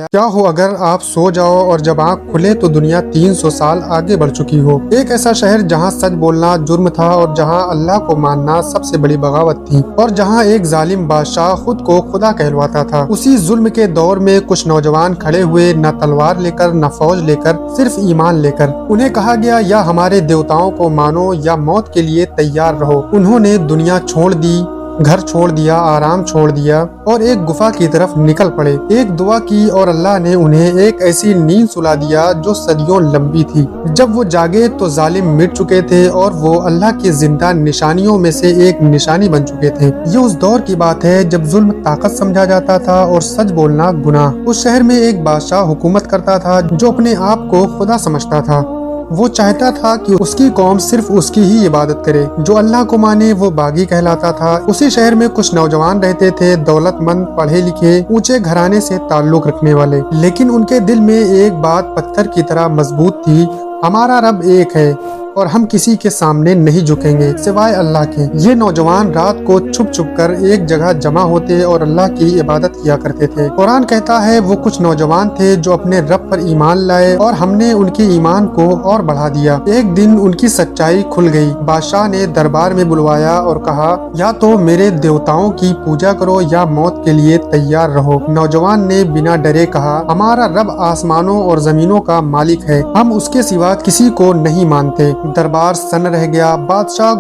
फरमाया, क्या हो अगर आप सो जाओ और जब आँख खुले तो दुनिया 300 साल आगे बढ़ चुकी हो। एक ऐसा शहर जहाँ सच बोलना जुर्म था और जहाँ अल्लाह को मानना सबसे बड़ी बगावत थी और जहाँ एक जालिम बादशाह खुद को खुदा कहलवाता था। उसी जुल्म के दौर में कुछ नौजवान खड़े हुए, न तलवार लेकर न फौज लेकर, सिर्फ ईमान लेकर। उन्हें कहा गया, या हमारे देवताओं को मानो या मौत के लिए तैयार रहो। उन्होंने दुनिया छोड़ दी, घर छोड़ दिया, आराम छोड़ दिया और एक गुफा की तरफ निकल पड़े। एक दुआ की और अल्लाह ने उन्हें एक ऐसी नींद सुला दिया जो सदियों लंबी थी। जब वो जागे तो जालिम मिट चुके थे और वो अल्लाह की जिंदा निशानियों में से एक निशानी बन चुके थे। ये उस दौर की बात है जब जुल्म ताकत समझा जाता था और सच बोलना गुनाह। उस शहर में एक बादशाह हुकूमत करता था जो अपने आप को खुदा समझता था। वो चाहता था कि उसकी कौम सिर्फ उसकी ही इबादत करे। जो अल्लाह को माने वो बागी कहलाता था। उसी शहर में कुछ नौजवान रहते थे, दौलतमंद, पढ़े लिखे, ऊंचे घराने से ताल्लुक रखने वाले। लेकिन उनके दिल में एक बात पत्थर की तरह मजबूत थी, हमारा रब एक है और हम किसी के सामने नहीं झुकेंगे सिवाय अल्लाह के। ये नौजवान रात को छुप छुप कर एक जगह जमा होते और अल्लाह की इबादत किया करते थे। कुरान कहता है, वो कुछ नौजवान थे जो अपने रब पर ईमान लाए और हमने उनके ईमान को और बढ़ा दिया। एक दिन उनकी सच्चाई खुल गई। बादशाह ने दरबार में बुलवाया और कहा, या तो मेरे देवताओं की पूजा करो या मौत के लिए तैयार रहो। नौजवान ने बिना डरे कहा, हमारा रब आसमानों और जमीनों का मालिक है, हम उसके सिवा किसी को नहीं मानते। दरबार सन्न रह गया। बादशाह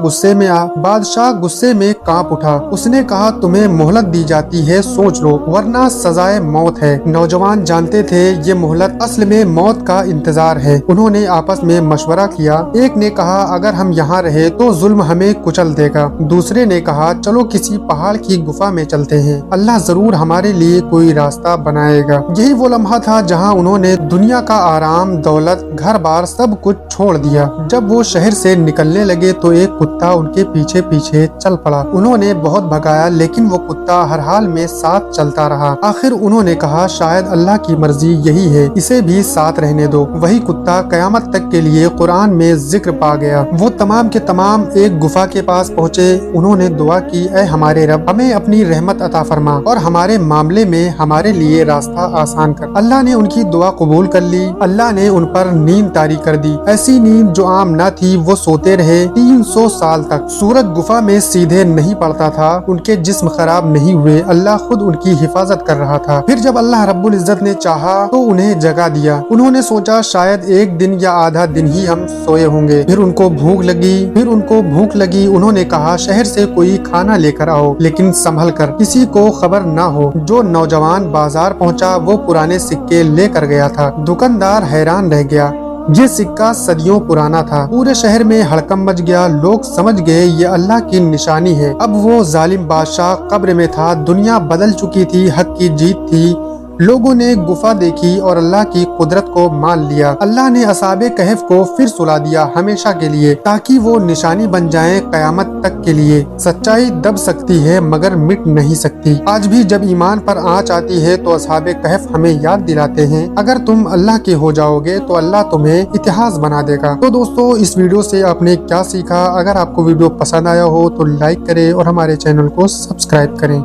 गुस्से में कांप उठा। उसने कहा, तुम्हें मोहलत दी जाती है, सोच लो वरना सजाए मौत है। नौजवान जानते थे ये मोहलत असल में मौत का इंतजार है। उन्होंने आपस में मशवरा किया। एक ने कहा, अगर हम यहाँ रहे तो जुल्म हमें कुचल देगा। दूसरे ने कहा, चलो किसी पहाड़ की गुफा में चलते हैं, अल्लाह जरूर हमारे लिए कोई रास्ता बनाएगा। यही वो लम्हा था जहाँ उन्होंने दुनिया का आराम, दौलत, घर बार सब कुछ छोड़ दिया। जब वो शहर से निकलने लगे तो एक कुत्ता उनके पीछे पीछे चल पड़ा। उन्होंने बहुत भगाया लेकिन वो कुत्ता हर हाल में साथ चलता रहा। आखिर उन्होंने कहा, शायद अल्लाह की मर्जी यही है, इसे भी साथ रहने दो। वही कुत्ता कयामत तक के लिए कुरान में जिक्र पा गया। वो तमाम के तमाम एक गुफा के पास पहुँचे। उन्होंने दुआ की, ऐ हमारे रब, हमें अपनी रहमत अता फरमा और हमारे मामले में हमारे लिए रास्ता आसान कर। अल्लाह ने उनकी दुआ कबूल कर ली। अल्लाह ने उन पर नींद तारी कर दी, ऐसी नींद जो आम न थी। वो सोते रहे 300 साल तक। सूरज गुफा में सीधे नहीं पड़ता था। उनके जिस्म खराब नहीं हुए, अल्लाह खुद उनकी हिफाजत कर रहा था। फिर जब अल्लाह रब्बुल इज्जत ने चाहा तो उन्हें जगा दिया। उन्होंने सोचा शायद एक दिन या आधा दिन ही हम सोए होंगे। फिर उनको भूख लगी। उन्होंने कहा, शहर से कोई खाना लेकर आओ, लेकिन संभल कर, किसी को खबर न हो। जो नौजवान बाजार पहुंचा वो पुराने सिक्के लेकर गया था। दुकानदार हैरान रह गया, ये सिक्का सदियों पुराना था। पूरे शहर में हड़कंप मच गया। लोग समझ गए ये अल्लाह की निशानी है। अब वो जालिम बादशाह कब्र में था। दुनिया बदल चुकी थी, हक की जीत थी। लोगों ने गुफा देखी और अल्लाह की कुदरत को मान लिया। अल्लाह ने असहाबे कहफ को फिर सुला दिया हमेशा के लिए, ताकि वो निशानी बन जाएं कयामत तक के लिए। सच्चाई दब सकती है मगर मिट नहीं सकती। आज भी जब ईमान पर आँच आती है तो असहाबे कहफ हमें याद दिलाते हैं, अगर तुम अल्लाह के हो जाओगे तो अल्लाह तुम्हें इतिहास बना देगा। तो दोस्तों, इस वीडियो से आपने क्या सीखा? अगर आपको वीडियो पसंद आया हो तो लाइक करें और हमारे चैनल को सब्सक्राइब करें।